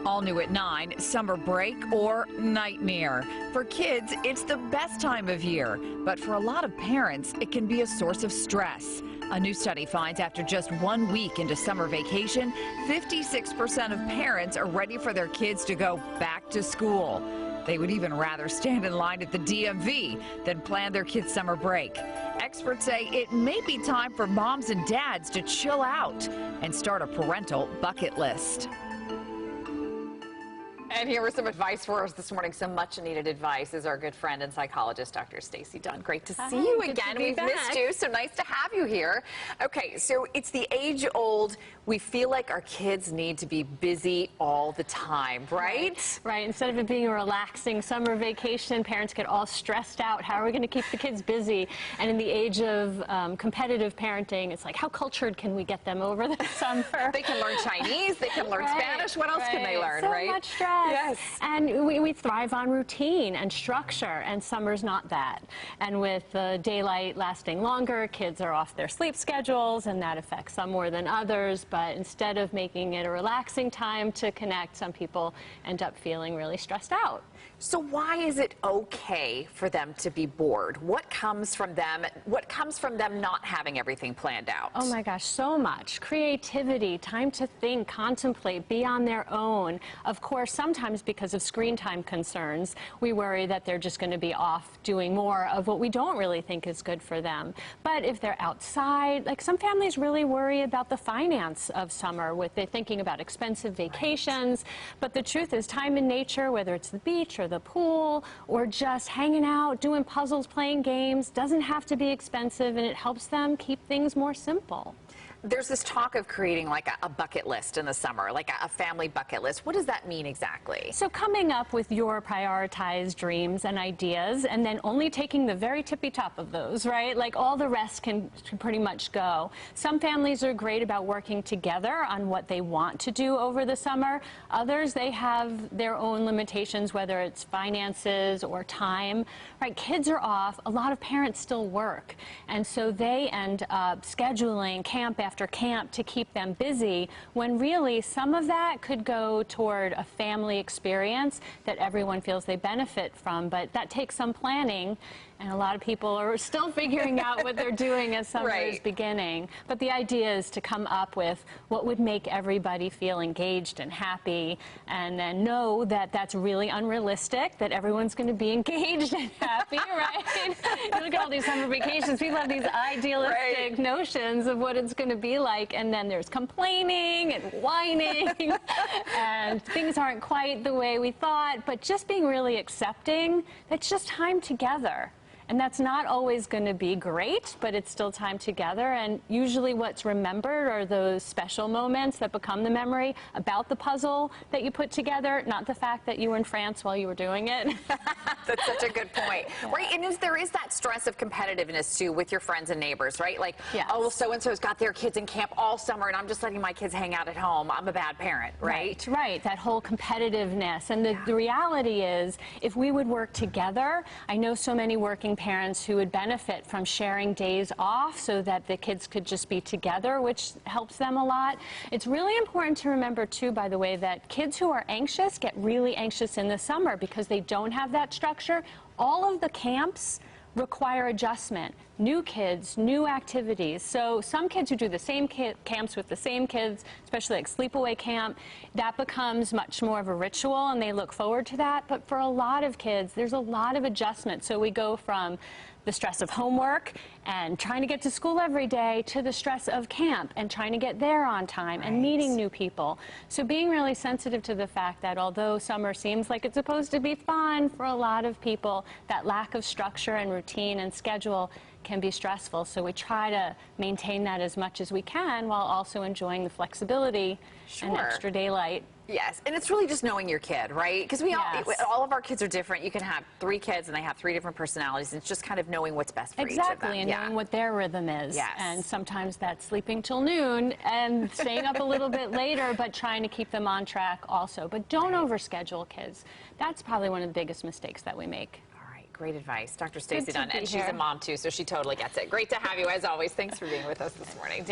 All new at 9, summer break or nightmare. For kids, it's the best time of year, but for a lot of parents, it can be a source of stress. A new study finds after just 1 week into summer vacation, 56% of parents are ready for their kids to go back to school. They would even rather stand in line at the DMV than plan their kids' summer break. Experts say it may be time for moms and dads to chill out and start a parental bucket list. And here was some advice for us this morning. Some much-needed advice is our good friend and psychologist, Dr. Stacey Dunn. Great to see you again. We've missed you, so nice to have you here. Okay, so it's the age-old, we feel like our kids need to be busy all the time, right? Right. Instead of it being a relaxing summer vacation, parents get all stressed out. How are we going to keep the kids busy? And in the age of competitive parenting, it's like, how cultured can we get them over the summer? They can learn Chinese, they can learn Spanish. What else can they learn, so right? Much stress. Yes. And we thrive on routine and structure, and summer's not that. And with the daylight lasting longer, kids are off their sleep schedules, and that affects some more than others. But instead of making it a relaxing time to connect, some people end up feeling really stressed out. So why is it okay for them to be bored? What comes from them? What comes from them not having everything planned out? Oh my gosh, so much. Creativity, time to think, contemplate, be on their own. Of course, sometimes because of screen time concerns, we worry that they're just going to be off doing more of what we don't really think is good for them. But if they're outside, like some families really worry about the finance of summer with they're thinking about expensive vacations. But the truth is, time in nature, whether it's the beach or the pool or just hanging out, doing puzzles, playing games, doesn't have to be expensive, and it helps them keep things more simple. There's this talk of creating like a bucket list in the summer, like a family bucket list. What does that mean exactly? So coming up with your prioritized dreams and ideas, and then only taking the very tippy top of those, right? Like all the rest can pretty much go. Some families are great about working together on what they want to do over the summer. Others, they have their own limitations, whether it's finances or time, right? Kids are off. A lot of parents still work, and so they end up scheduling camp after camp to keep them busy, when really some of that could go toward a family experience that everyone feels they benefit from. But that takes some planning, and a lot of people are still figuring out what they're doing as summer is beginning. But the idea is to come up with what would make everybody feel engaged and happy, and then know that that's really unrealistic, that everyone's going to be engaged and happy, right? You look at all these summer vacations, people have these idealistic notions of what it's going to be like, and then there's complaining and whining and things aren't quite the way we thought. But just being really accepting, that's just time together. And that's not always going to be great, but it's still time together. And usually what's remembered are those special moments that become the memory about the puzzle that you put together, not the fact that you were in France while you were doing it. That's such a good point. Right, and there is that stress of competitiveness, too, with your friends and neighbors, right? Like, oh, well, so-and-so's got their kids in camp all summer, and I'm just letting my kids hang out at home. I'm a bad parent, right? Right, that whole competitiveness. And the reality is, if we would work together, I know so many working parents who would benefit from sharing days off so that the kids could just be together, which helps them a lot. It's really important to remember, too, by the way, that kids who are anxious get really anxious in the summer because they don't have that structure. All of the camps require adjustment. New kids, new activities. So some kids who do the same camps with the same kids, especially like sleepaway camp, that becomes much more of a ritual and they look forward to that. But for a lot of kids, there's a lot of adjustment. So we go from the stress of homework and trying to get to school every day to the stress of camp and trying to get there on time and meeting new people. So being really sensitive to the fact that although summer seems like it's supposed to be fun, for a lot of people, that lack of structure and routine and schedule can be stressful. So we try to maintain that as much as we can while also enjoying the flexibility and extra daylight. Yes, and it's really just knowing your kid, right? Because all of our kids are different. You can have 3 kids and they have 3 different personalities. And it's just kind of knowing what's best for each of them. Exactly, and knowing what their rhythm is. And sometimes that's sleeping till noon and staying up a little bit later, but trying to keep them on track also. But don't overschedule kids. That's probably one of the biggest mistakes that we make. Great advice. Dr. Stacey Dunn, and she's a mom too, so she totally gets it. Great to have you as always. Thanks for being with us this morning.